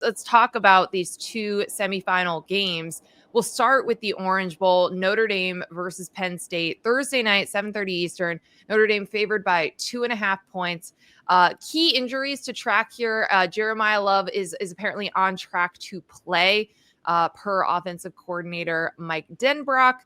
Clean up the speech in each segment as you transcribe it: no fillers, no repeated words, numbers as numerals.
let's talk about these two semifinal games. We'll start with the Orange Bowl, Notre Dame versus Penn State, Thursday night, 7:30 Eastern. Notre Dame favored by 2.5 points. Key injuries to track here. Jeremiah Love is apparently on track to play per offensive coordinator Mike Denbrock.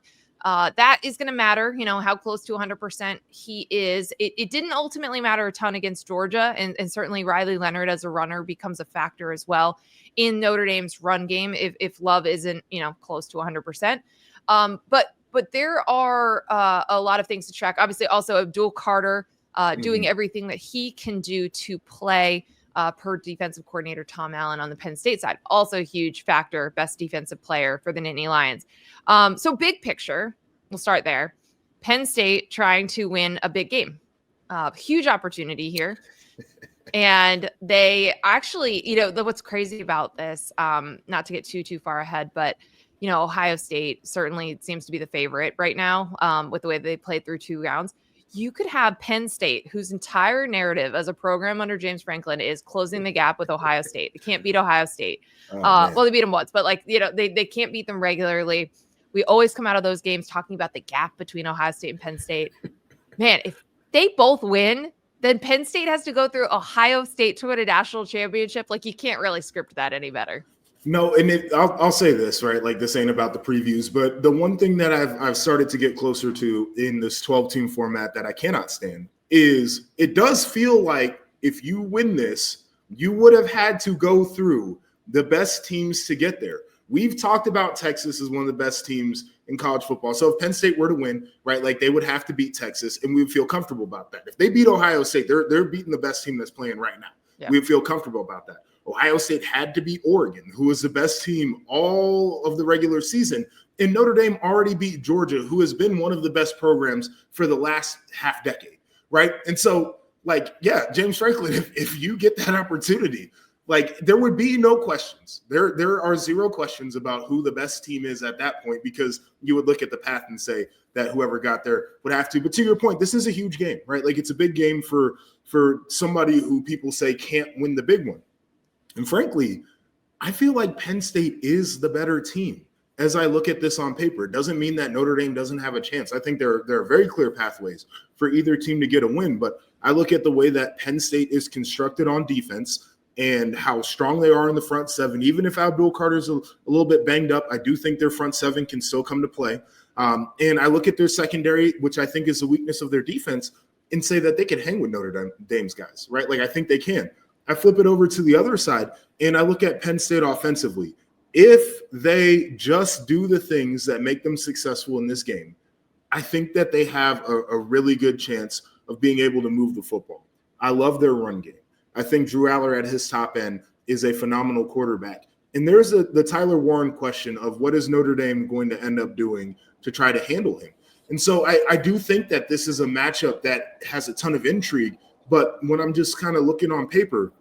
That is going to matter, how close to 100% he is. It didn't ultimately matter a ton against Georgia, and certainly Riley Leonard as a runner becomes a factor as well in Notre Dame's run game if Love isn't, close to 100%. But there are a lot of things to track. Obviously, also Abdul Carter doing everything that he can do to play per defensive coordinator Tom Allen on the Penn State side. Also a huge factor, best defensive player for the Nittany Lions. So big picture, we'll start there. Penn State trying to win a big game. Huge opportunity here. And they actually, what's crazy about this, not to get too far ahead, but, Ohio State certainly seems to be the favorite right now with the way they played through 2 rounds. You could have Penn State, whose entire narrative as a program under James Franklin is closing the gap with Ohio State. They can't beat Ohio State. Well, they beat them once, but they can't beat them regularly. We always come out of those games talking about the gap between Ohio State and Penn State. Man, if they both win, then Penn State has to go through Ohio State to win a national championship. You can't really script that any better. No, and I'll say this, right? This ain't about the previews, but the one thing that I've started to get closer to in this 12-team format that I cannot stand is it does feel like if you win this, you would have had to go through the best teams to get there. We've talked about Texas as one of the best teams in college football. So if Penn State were to win, right, they would have to beat Texas, and we would feel comfortable about that. If they beat Ohio State, they're beating the best team that's playing right now. Yeah. We would feel comfortable about that. Ohio State had to beat Oregon, who was the best team all of the regular season. And Notre Dame already beat Georgia, who has been one of the best programs for the last half decade, right? And so, James Franklin, if you get that opportunity, there would be no questions. There are 0 questions about who the best team is at that point, because you would look at the path and say that whoever got there would have to. But to your point, this is a huge game, right? It's a big game for somebody who people say can't win the big one. And frankly, I feel like Penn State is the better team. As I look at this on paper, it doesn't mean that Notre Dame doesn't have a chance. I think there are very clear pathways for either team to get a win. But I look at the way that Penn State is constructed on defense and how strong they are in the front seven. Even if Abdul Carter's a little bit banged up, I do think their front seven can still come to play. And I look at their secondary, which I think is the weakness of their defense, and say that they can hang with Notre Dame's guys, right? I think they can. I flip it over to the other side, and I look at Penn State offensively. If they just do the things that make them successful in this game, I think that they have a really good chance of being able to move the football. I love their run game. I think Drew Aller at his top end is a phenomenal quarterback. And there's the Tyler Warren question of what is Notre Dame going to end up doing to try to handle him. And so I do think that this is a matchup that has a ton of intrigue. But when I'm just kind of looking on paper,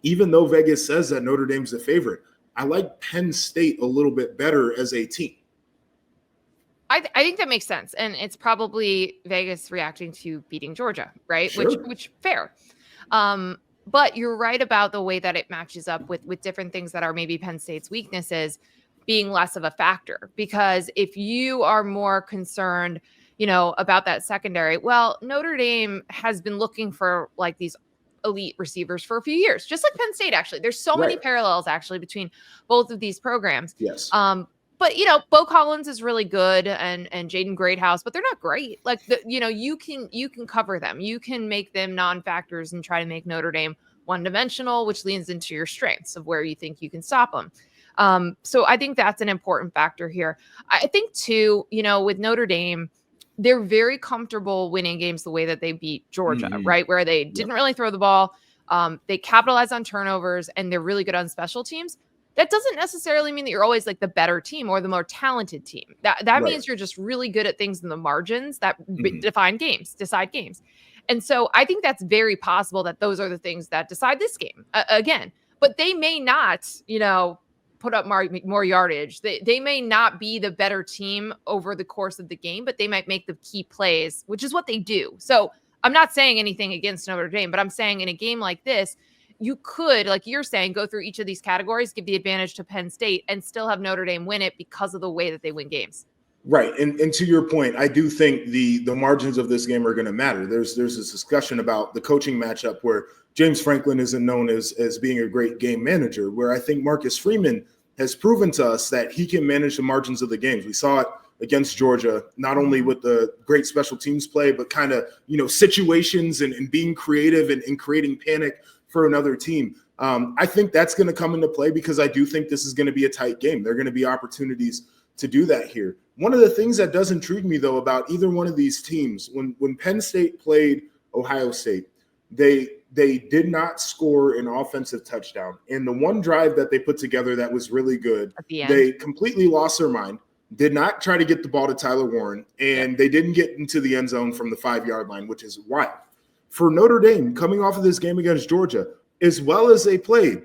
even though Vegas says that Notre Dame's the favorite, I like Penn State a little bit better as a team. I think that makes sense. And it's probably Vegas reacting to beating Georgia, right? Sure. Which fair. But you're right about the way that it matches up with different things that are maybe Penn State's weaknesses being less of a factor. Because if you are more concerned, about that secondary, well, Notre Dame has been looking for these elite receivers for a few years, just like Penn State, actually. There's so many parallels actually between both of these programs. Yes. But Bo Collins is really good and Jaden Greathouse, but they're not great. You can cover them. You can make them non-factors and try to make Notre Dame one-dimensional, which leans into your strengths of where you think you can stop them. So I think that's an important factor here. I think too, with Notre Dame, they're very comfortable winning games the way that they beat Georgia, right? Where they didn't really throw the ball. They capitalize on turnovers and they're really good on special teams. That doesn't necessarily mean that you're always the better team or the more talented team. That means you're just really good at things in the margins that decide games. And so I think that's very possible that those are the things that decide this game again, but they may not, put up more yardage. They may not be the better team over the course of the game, but they might make the key plays, which is what they do. So I'm not saying anything against Notre Dame, but I'm saying in a game like this, you could, like you're saying, go through each of these categories, give the advantage to Penn State, and still have Notre Dame win it because of the way that they win games. Right. And to your point, I do think the margins of this game are going to matter. There's this discussion about the coaching matchup where James Franklin isn't known as being a great game manager, where I think Marcus Freeman has proven to us that he can manage the margins of the games. We saw it against Georgia, not only with the great special teams play, but kind of, situations and being creative and creating panic for another team. I think that's going to come into play because I do think this is going to be a tight game. There are going to be opportunities to do that here. One of the things that does intrigue me, though, about either one of these teams, when Penn State played Ohio State, they did not score an offensive touchdown. And the one drive that they put together that was really good, they completely lost their mind, did not try to get the ball to Tyler Warren, and they didn't get into the end zone from the 5-yard line, which is wild. For Notre Dame, coming off of this game against Georgia, as well as they played,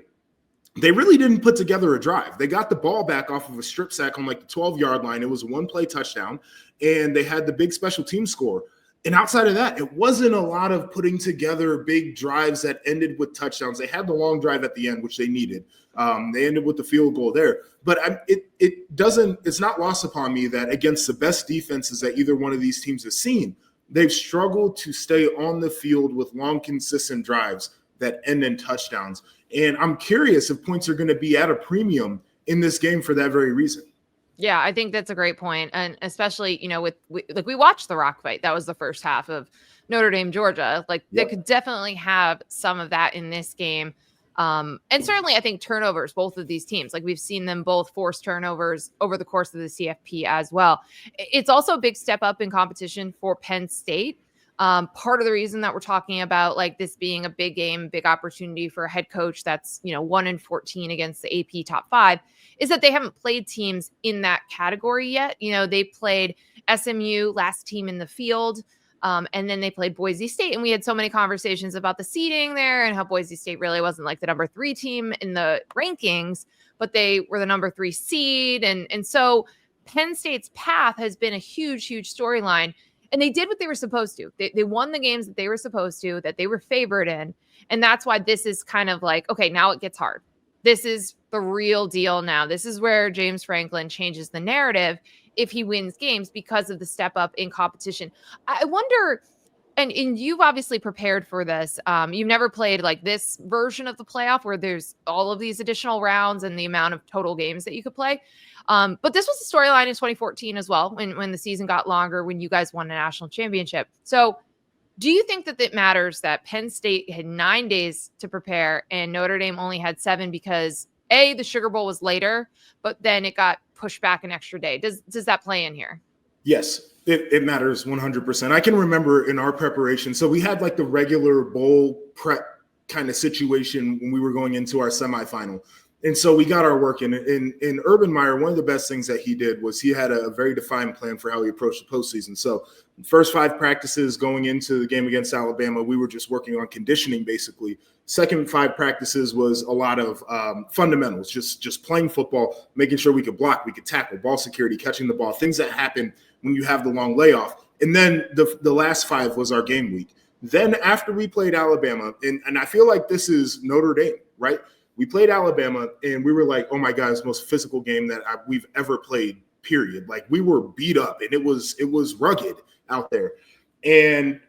they really didn't put together a drive. They got the ball back off of a strip sack on like the 12-yard line. It was a one-play touchdown, and they had the big special team score. And outside of that, it wasn't a lot of putting together big drives that ended with touchdowns. They had the long drive at the end, which they needed. They ended with the field goal there. But it's not lost upon me that against the best defenses that either one of these teams has seen, they've struggled to stay on the field with long, consistent drives that end in touchdowns. And I'm curious if points are going to be at a premium in this game for that very reason. Yeah, I think that's a great point. And especially, we watched the rock fight. That was the first half of Notre Dame, Georgia. They could definitely have some of that in this game. And certainly I think turnovers, both of these teams, we've seen them both force turnovers over the course of the CFP as well. It's also a big step up in competition for Penn State. Part of the reason that we're talking about this being a big game, big opportunity for a head coach that's 1-14 against the AP top 5 is that they haven't played teams in that category yet. They played SMU, last team in the field. And then they played Boise State, and we had so many conversations about the seeding there and how Boise State really wasn't the number 3 team in the rankings, but they were the number 3 seed. And so Penn State's path has been a huge, huge storyline. And they did what they were supposed to. They won the games that they were supposed to, that they were favored in. And that's why this is kind of okay, now it gets hard. This is the real deal now. This is where James Franklin changes the narrative if he wins games because of the step up in competition. I wonder, and you've obviously prepared for this. You've never played this version of the playoff where there's all of these additional rounds and the amount of total games that you could play. But this was a storyline in 2014 as well, when the season got longer, when you guys won a national championship. So do you think that it matters that Penn State had 9 days to prepare and Notre Dame only had 7 because the Sugar Bowl was later, but then it got pushed back an extra day? Does that play in here? Yes, it matters 100%. I can remember in our preparation, so we had the regular bowl prep kind of situation when we were going into our semifinal. And so we got our work in. In Urban Meyer, one of the best things that he did was he had a very defined plan for how he approached the postseason. So first 5 practices going into the game against Alabama, we were just working on conditioning, basically. Second 5 practices was a lot of fundamentals, just playing football, making sure we could block, we could tackle, ball security, catching the ball, things that happen when you have the long layoff. And then the last 5 was our game week. Then after we played Alabama, and I feel like this is Notre Dame, right? We played Alabama, and we were oh my God, it's the most physical game that we've ever played, period. We were beat up, and it was rugged out there. And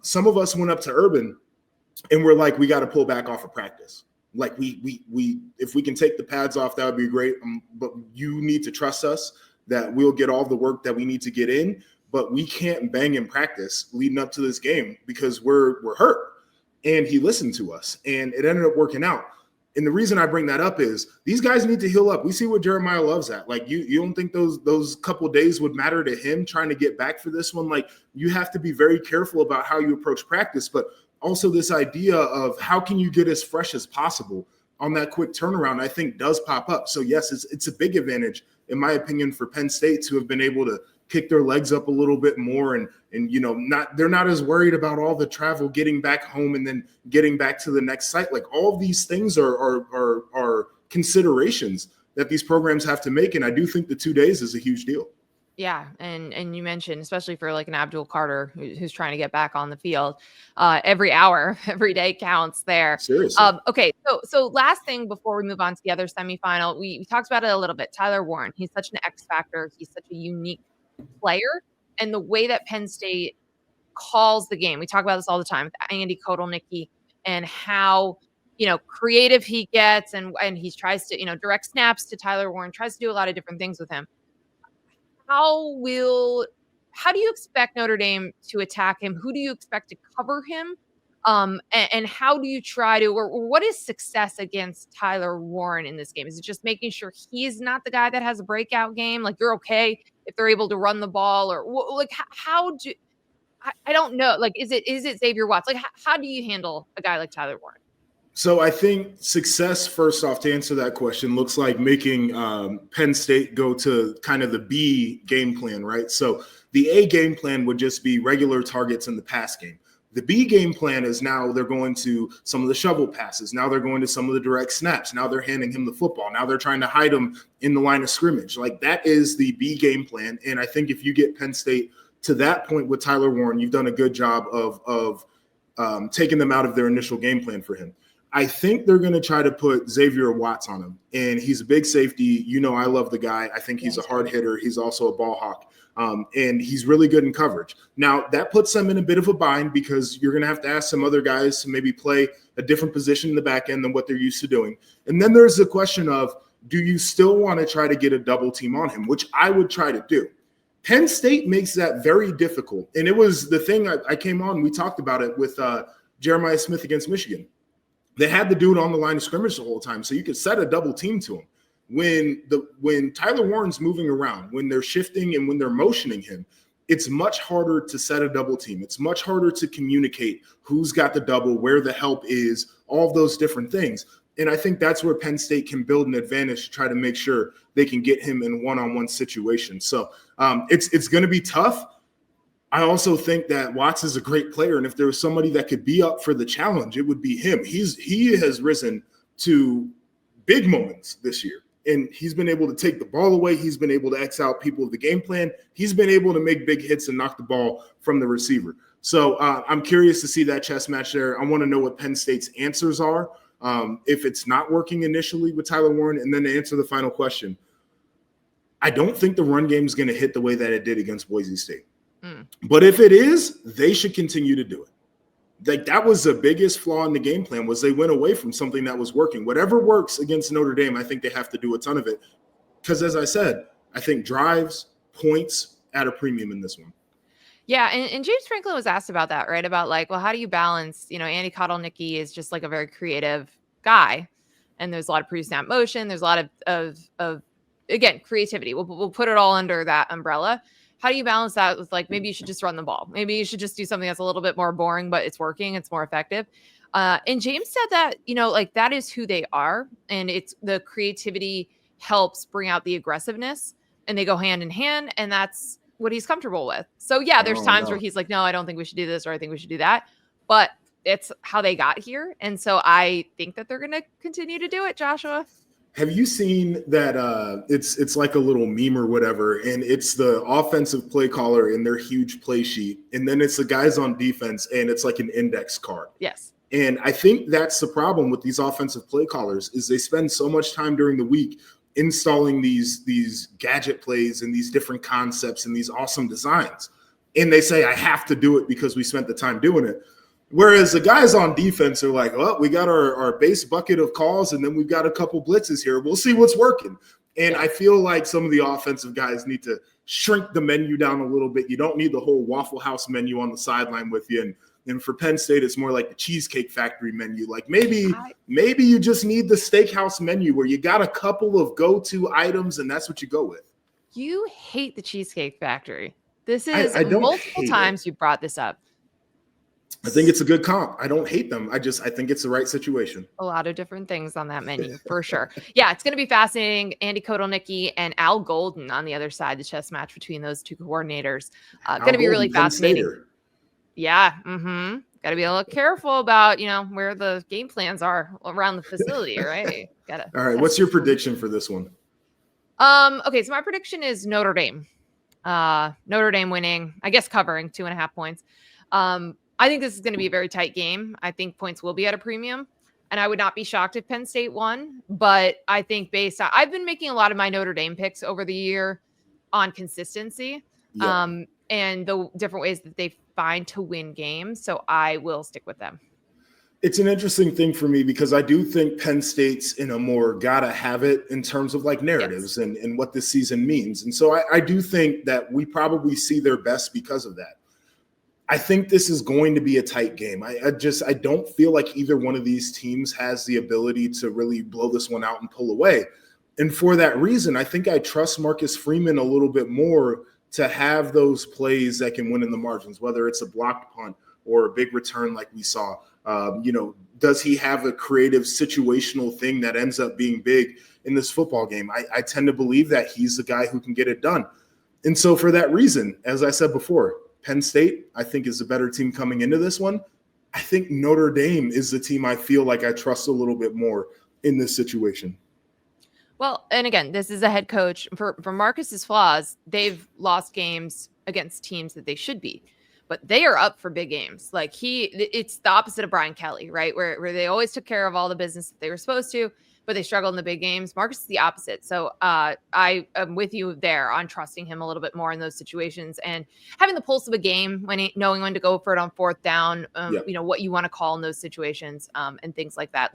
some of us went up to Urban, and we're we got to pull back off of practice. We if we can take the pads off, that would be great. But you need to trust us that we'll get all the work that we need to get in, but we can't bang in practice leading up to this game because we're hurt. And he listened to us, and it ended up working out. And the reason I bring that up is these guys need to heal up. We see what Jeremiah Love's at. You don't think those couple days would matter to him trying to get back for this one? You have to be very careful about how you approach practice, but also this idea of how can you get as fresh as possible on that quick turnaround, I think does pop up. So yes, it's a big advantage, in my opinion, for Penn State to have been able to kick their legs up a little bit more and they're not as worried about all the travel, getting back home and then getting back to the next site. All of these things are considerations that these programs have to make. And I do think the 2 days is a huge deal. Yeah, and you mentioned, especially for like an Abdul Carter who's trying to get back on the field, every hour, every day counts there. Seriously. Okay, so last thing before we move on to the other semifinal, we talked about it a little bit. Tyler Warren, he's such an X factor. He's such a unique player, and the way that Penn State calls the game. We talk about this all the time with Andy Kotelnicki and how creative he gets, and he tries to direct snaps to Tyler Warren, tries to do a lot of different things with him. How do you expect Notre Dame to attack him? Who do you expect to cover him? And how do you try to, or what is success against Tyler Warren in this game? Is it just making sure he's not the guy that has a breakout game? Like, you're okay if they're able to run the ball, or like how do I don't know. Like, is it Xavier Watts? Like, how do you handle a guy like Tyler Warren? So I think success, first off, to answer that question, looks like making Penn State go to kind of the B game plan, right? So the A game plan would just be regular targets in the pass game. The B game plan is now they're going to some of the shovel passes. Now they're going to some of the direct snaps. Now they're handing him the football. Now they're trying to hide him in the line of scrimmage. Like, that is the B game plan. And I think if you get Penn State to that point with Tyler Warren, you've done a good job of taking them out of their initial game plan for him. I think they're going to try to put Xavier Watts on him, and he's a big safety. I love the guy. I think he's a hard hitter. He's also a ball hawk, and he's really good in coverage. Now, that puts them in a bit of a bind because you're going to have to ask some other guys to maybe play a different position in the back end than what they're used to doing. And then there's the question of, do you still want to try to get a double team on him, which I would try to do. Penn State makes that very difficult, and it was the thing I came on, we talked about it with Jeremiah Smith against Michigan. They had the dude on the line of scrimmage the whole time, so you could set a double team to him. When Tyler Warren's moving around, when they're shifting and when they're motioning him, it's much harder to set a double team. It's much harder to communicate who's got the double, where the help is, all of those different things. And I think that's where Penn State can build an advantage to try to make sure they can get him in one-on-one situations. So it's going to be tough. I also think that Watts is a great player, and if there was somebody that could be up for the challenge, it would be him. He has risen to big moments this year, and he's been able to take the ball away. He's been able to X out people of the game plan. He's been able to make big hits and knock the ball from the receiver. So I'm curious to see that chess match there. I want to know what Penn State's answers are if it's not working initially with Tyler Warren. And then to answer the final question, I don't think the run game is going to hit the way that it did against Boise State. But if it is, they should continue to do it. Like, that was the biggest flaw in the game plan, was they went away from something that was working. Whatever works against Notre Dame, I think they have to do a ton of it. Because as I said, I think drives, points at a premium in this one. Yeah, and James Franklin was asked about that, right? About like, well, how do you balance, Andy Kotelnicki is just like a very creative guy. And there's a lot of pre-snap motion. There's a lot of again, creativity. We'll put it all under that umbrella. How do you balance that with, like, maybe you should just run the ball? Maybe you should just do something that's a little bit more boring, but it's working. It's more effective. And James said that, like, that is who they are. And it's the creativity helps bring out the aggressiveness, and they go hand in hand. And that's what he's comfortable with. So yeah, there's times where he's like, no, I don't think we should do this, or I think we should do that. But it's how they got here. And so I think that they're going to continue to do it, Joshua. Have you seen that it's like a little meme or whatever, and it's the offensive play caller in their huge play sheet, and then it's the guys on defense, and it's like an index card. Yes. And I think that's the problem with these offensive play callers, is they spend so much time during the week installing these gadget plays and these different concepts and these awesome designs. And they say, I have to do it because we spent the time doing it. Whereas the guys on defense are like, well, we got our base bucket of calls, and then we've got a couple blitzes here. We'll see what's working. And I feel like some of the offensive guys need to shrink the menu down a little bit. You don't need the whole Waffle House menu on the sideline with you. And for Penn State, it's more like the Cheesecake Factory menu. Like, maybe you just need the steakhouse menu where you got a couple of go-to items, and that's what you go with. You hate the Cheesecake Factory. This is multiple times you brought this up. I think it's a good comp. I don't hate them. I think it's the right situation. A lot of different things on that menu for sure. Yeah, it's going to be fascinating. Andy Kotelnicki and Al Golden on the other side, the chess match between those two coordinators. Going to be really fascinating. Yeah. Got to be a little careful about, where the game plans are around the facility, right? All right. What's your prediction for this one? Okay. So my prediction is Notre Dame. Notre Dame winning, I guess covering 2.5 points. I think this is going to be a very tight game. I think points will be at a premium. And I would not be shocked if Penn State won. But I think I've been making a lot of my Notre Dame picks over the year on consistency and the different ways that they find to win games. So I will stick with them. It's an interesting thing for me because I do think Penn State's in a more gotta have it in terms of like narratives and what this season means. And so I do think that we probably see their best because of that. I think this is going to be a tight game. I don't feel like either one of these teams has the ability to really blow this one out and pull away. And for that reason, I think I trust Marcus Freeman a little bit more to have those plays that can win in the margins, whether it's a blocked punt or a big return like we saw. Does he have a creative situational thing that ends up being big in this football game? I tend to believe that he's the guy who can get it done. And so for that reason, as I said before, Penn State, I think, is a better team coming into this one. I think Notre Dame is the team I feel like I trust a little bit more in this situation. Well, and again, this is a head coach. For Marcus's flaws, they've lost games against teams that they should beat, but they are up for big games. Like it's the opposite of Brian Kelly, right? Where they always took care of all the business that they were supposed to, but they struggled in the big games. Marcus is the opposite. So I am with you there on trusting him a little bit more in those situations and having the pulse of a game, knowing when to go for it on fourth down, what you want to call in those situations and things like that.